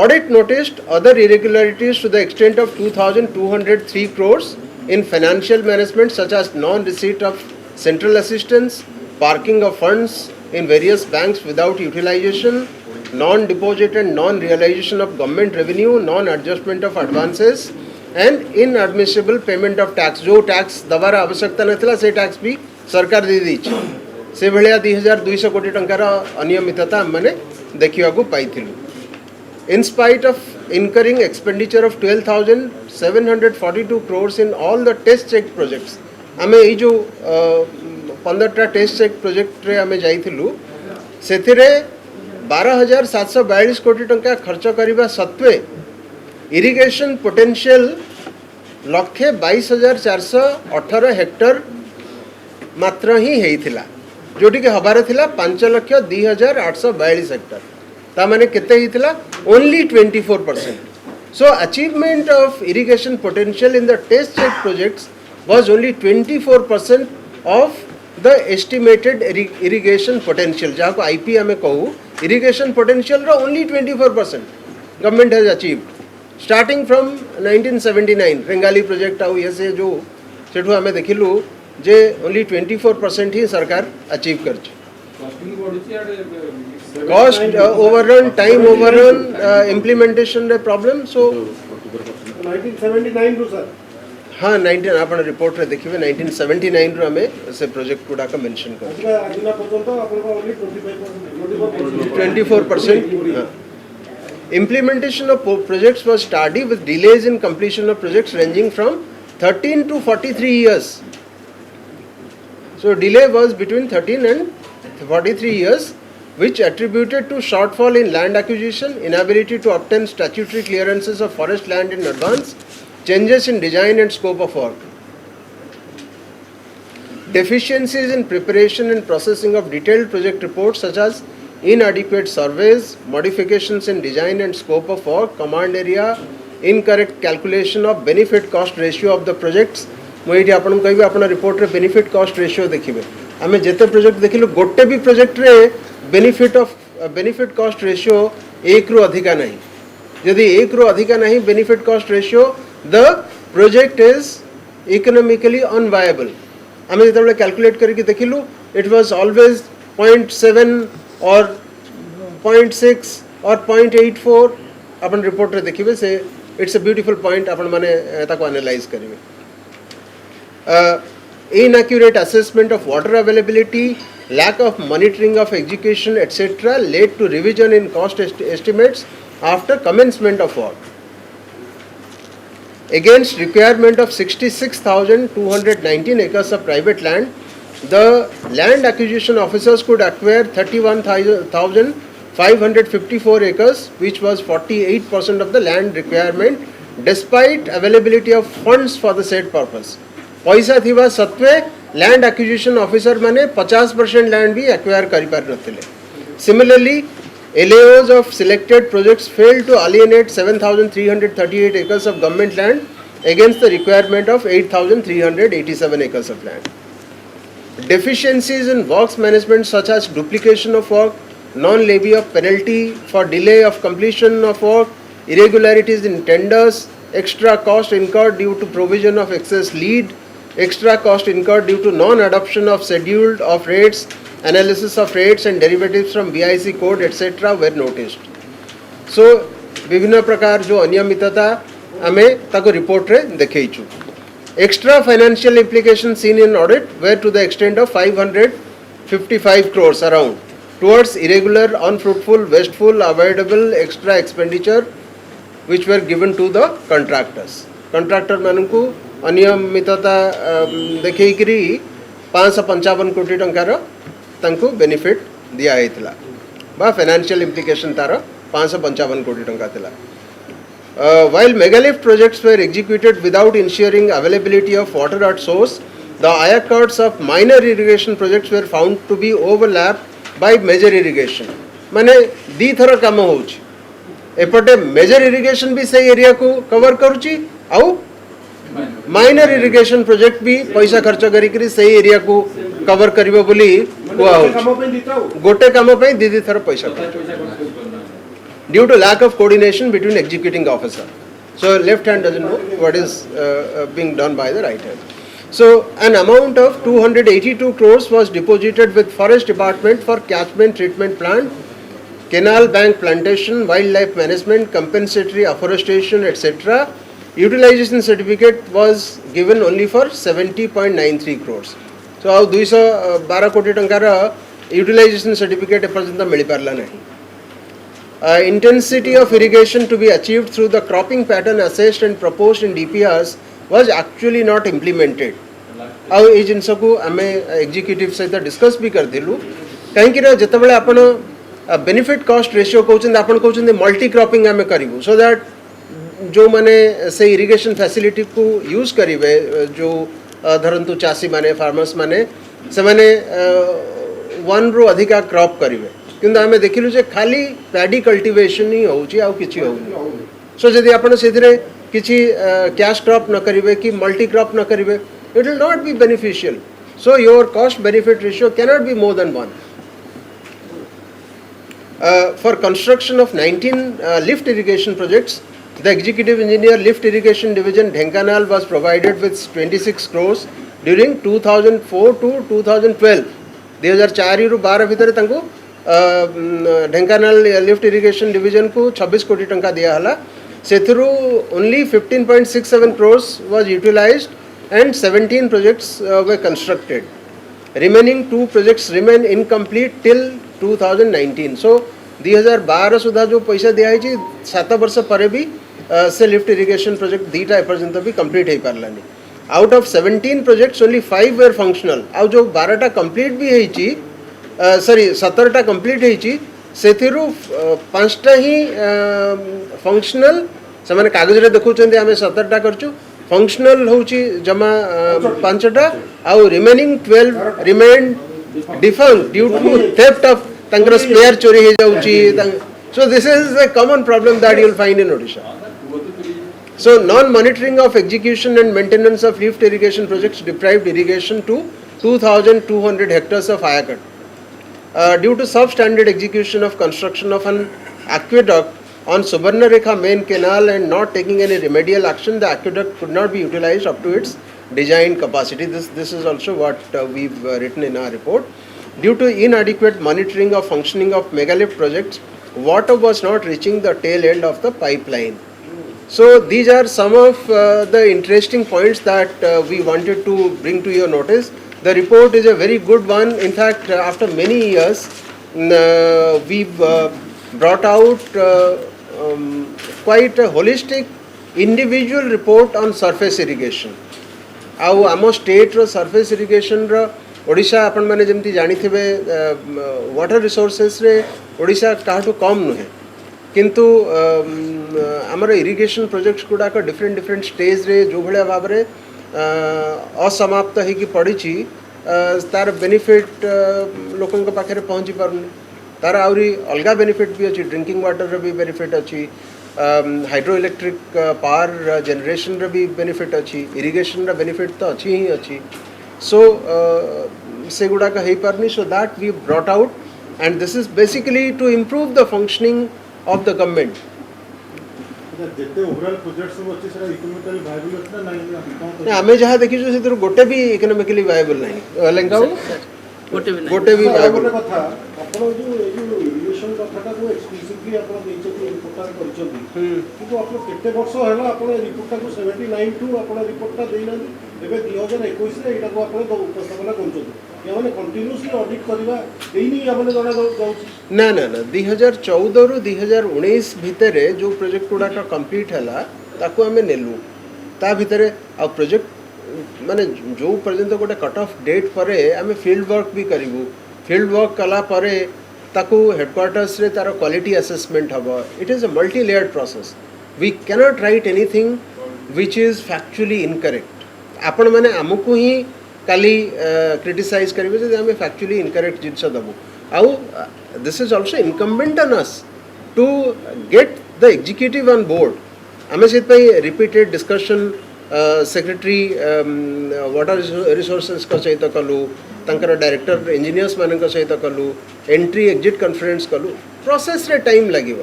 Audit noticed other irregularities to the extent of 2,203 crores in financial management, such as non-receipt of central assistance, parking of funds in various banks without utilization, non-deposit and non-realization of government revenue, non-adjustment of advances, and inadmissible payment of tax. जो tax दबारा आवश्यकता नथिला से tax भी सरकार दे दी से भलिया 2200 कोटी टंकार अनियमितता माने देखिया को पाइथिलु. In spite of incurring expenditure of 12,742 crores in all the test check projects, आमे ई जो 15टा टेस्ट चेक प्रोजेक्ट रे आमे जाइथिलु सेथिरे 12,742 कोटी टंका खर्च करिबा सत्वे इरिगेशन पोटेंशियल लक्षे 22,418 हेक्टर मात्र ही हेइथिला, जोटी के हबारे थिला 5,02,842 हेक्टर. ता माने केते हेइथिला? Only 24%. So achievement of irrigation potential in the test check projects was only 24% of the estimated irrigation potential. जहाँ को IP हमें कहूँ irrigation potential रा only 24% government has achieved. Starting from 1979 Rengali project आउ ये से जो सेठू हमें देखिलु जे only 24% ही सरकार achieve करची. Cost overrun, time overrun, implementation रे problem. So 1979 sir. हाँ 19 आपण रिपोर्ट रे देखिबे 1979 रो हमें से प्रोजेक्ट गुडा का मेंशन कर 24%. Implementation of projects was tardy with delays in completion of projects ranging from 13 to 43 years. So delay was between 13 and 43 years, which attributed to shortfall in land acquisition, inability to obtain statutory clearances of forest land in advance, changes in design and scope of work, deficiencies in preparation and processing of detailed project reports such as inadequate surveys, modifications in design and scope of work, command area, incorrect calculation of benefit cost ratio of the projects. मुझे आपन कहबे आपन report रे benefit cost ratio देखिबे आमे जेते project देखिलु गोटे भी project रे बेनिफिट कॉस्ट रेशियो 1 रु अधिका नहीं. यदि 1 रु अधिका नहीं benefit cost ratio the project is economically unviable. आमे जेतबे कैलकुलेट करके देखिलु it was always 0.7 or 0.6 or 0.84. Upon report रे देखिबे से इट्स अ ब्यूटीफुल पॉइंट अपन माने ताको एनालाइज करिवे. Inaccurate assessment of water availability, lack of monitoring of execution, etc. led to revision in cost estimates after commencement of work. Against requirement of 66,219 acres of private land, the land acquisition officers could acquire 31,554 acres, which was 48% of the land requirement, despite availability of funds for the said purpose. पैसा थिबा सत्वे land acquisition officer माने 50% land भी acquire करि पार नथिले. Similarly, LAOs of selected projects failed to alienate 7,338 acres of government land against the requirement of 8,387 acres of land. Deficiencies in works management such as duplication of work, non-levy of penalty for delay of completion of work, irregularities in tenders, extra cost incurred due to provision of excess lead, extra cost incurred due to non-adoption of schedule of rates, analysis of rates and derivatives from BIC code, etc. were noticed. So, विभिन्न प्रकार जो अनियमितता हमें ताको report रे देखैछु. Extra financial implications seen in audit were to the extent of 555 crores around towards irregular, unfruitful, wasteful, avoidable extra expenditure which were given to the contractors. Contractor मानकु अनियमितता देखैकरी 555 कोटी टंकार तांको बेनिफिट दिया हेतला बा फाइनेंशियल इंप्लिकेशन तार 555 कोटी टंका थिला. While megalift projects were executed without ensuring availability of water at source, the IACs of minor irrigation projects were found to be overlapped by major irrigation. माने दी थर काम होउची एपटे मेजर इरिगेशन भी सही एरिया को कवर करूची आउ माइनर इरिगेशन प्रोजेक्ट भी पैसा खर्च करी सही एरिया को कवर करिवो बोली हुआ हो गोटे काम पे दीदी थर पैसा due to lack of coordination between executing officer. So left hand doesn't know what is being done by the right hand. So an amount of 282 crores was deposited with Forest Department for catchment treatment plant, canal bank plantation, wildlife management, compensatory afforestation, etc. Utilization certificate was given only for 70.93 crores. So how 212 कोटी टंकार utilization certificate एपर्यंत मिल पारला नहीं. Intensity of irrigation to be achieved through the cropping pattern assessed and proposed in DPRs was actually not implemented. आउ ए जिनस को आम executive सहित discuss भी करथिलु कहीं जितेबाला आपण benefit cost ratio कहते आप कहते मल्टी क्रॉपिंग आम करूँ सो दैट जो मैंने से इरिगेशन फैसिलिटी को यूज करेंगे जो धरतु चाषी माने फार्मर्स माने से माने वन रु अधिका क्रॉप करेंगे किंतु आम देखिलु जे खाली पैडी कल्टिवेशन ही होउची आउ किछि होउनी सो जदि आपण सेथिरे किछि कैश क्रॉप न करिवे कि मल्टी क्रॉप न करिवे it will not be beneficial. So your cost benefit ratio cannot be more than 1. For construction of 19 lift irrigation projects, the executive engineer lift irrigation division Dhenkanal was provided with 26 crores during 2004 to 2012. 2004 ରୁ 12 ଭିତରେ ତାଙ୍କୁ Dhenkanal lift irrigation division को 26 कोटी टंका दिया हला सेथरू only 15.67 crores was utilized and 17 projects were constructed. Remaining 2 projects remain incomplete till 2019. So 2012 सुधा जो पैसा दिया है 7 वर्ष पर भी से लिफ्ट इरिगेशन प्रोजेक्ट दीटा एपर्यंत भी कंप्लीट हो पारलानी. Out of 17 projects only 5 were functional आउ जो 12टा कंप्लीट भी होईची सॉरी 17टा कंप्लीट होईची सेथिरु 5टा ही फंक्शनल से माने कागज रे देखुचंदी हमें 17टा करछु फंक्शनल होची जमा 5टा आउ remaining 12 remain defunct due to theft of tanker spare चोरी हो जाउची. So this is a common problem that you will find in Odisha. So non-monitoring of execution and maintenance of lift irrigation projects deprived irrigation to 2,200 hectares of Ayakat. Due to substandard execution of construction of an aqueduct on Subarnarekha main canal and not taking any remedial action, the aqueduct could not be utilized up to its design capacity. This is also what we've written in our report. Due to inadequate monitoring of functioning of megalift projects, water was not reaching the tail end of the pipeline. So these are some of the interesting points that we wanted to bring to your notice. The report is a very good one. In fact, after many years, we've brought out quite a holistic individual report on surface irrigation. आउ आम state रो surface irrigation रो ओडिशा आपण माने जेमती जानी थिबे water resources रे ओडिशा काटू कम नुहे किंतु आमर इरिगेशन प्रोजेक्ट्स गुडा का डिफरेंट स्टेज रे जो भले भाव रे असमाप्त है कि पड़ी तार बेनिफिट लोकन के पाखे पहुँची पारुनी तार आउरी अलगा बेनिफिट भी अच्छी ड्रिंकिंग वाटर रे भी बेनिफिट अच्छी हाइड्रो इलेक्ट्रिक पावर जनरेशन रे भी बेनिफिट अच्छी इरिगेशन रे बेनिफिट तो अच्छी ही अच्छी. So से गुड़ा का है पारनी so that we brought out and this is basically to improve the functioning of the government. जेते ओवरऑल प्रोजेक्ट सब अछि सर इकोनॉमिकली वायबल अछि ना नहीं ना हमें जहां देखि जो से गोटे भी इकोनॉमिकली वायबल नहीं लेंगाऊ गोटे भी वायबल कथा आपण जो इरिगेशन कथाटा को एक्सक्लूसिवली आपण देइछथि रिपोर्ट करछथि किंतु आपण केते वर्ष हला आपण रिपोर्ट को 79 टू आपण रिपोर्टटा देइना एबे 2021 रे एटा को आपण उपस्थापना करछथि याने कंटीन्यूअसली ऑडिट करबा देइनी आपण जणा जाउछि ना ना ना 2014 रु 2019 भितरे जो प्रोजेक्ट गुडा का कंप्लीट हला ताको हमें नेलु ता भितरे आ प्रोजेक्ट माने जो पर्यंत गोटे कट ऑफ डेट पर आम फील्ड वर्क भी करूँ फील्ड वर्क कला परे ताकू हेडक्वार्टर्स रे तार क्वालिटी असेसमेंट हम it is a multi layered process we cannot write anything which is factually incorrect आपण मैंने आमको ही काली क्रिटिसाइज करेंगे जब आम फैक्चुअली इनकरेक्ट जिनस दबू आउ this is also incumbent on us to get the executive on board आम से repeated discussion secretary water resources का सहित कलु तंकर डायरेक्टर इंजीनियर्स मान सहित कलु एंट्री एग्जिट कॉन्फ्रेंस कलु प्रोसेस रे टाइम लगे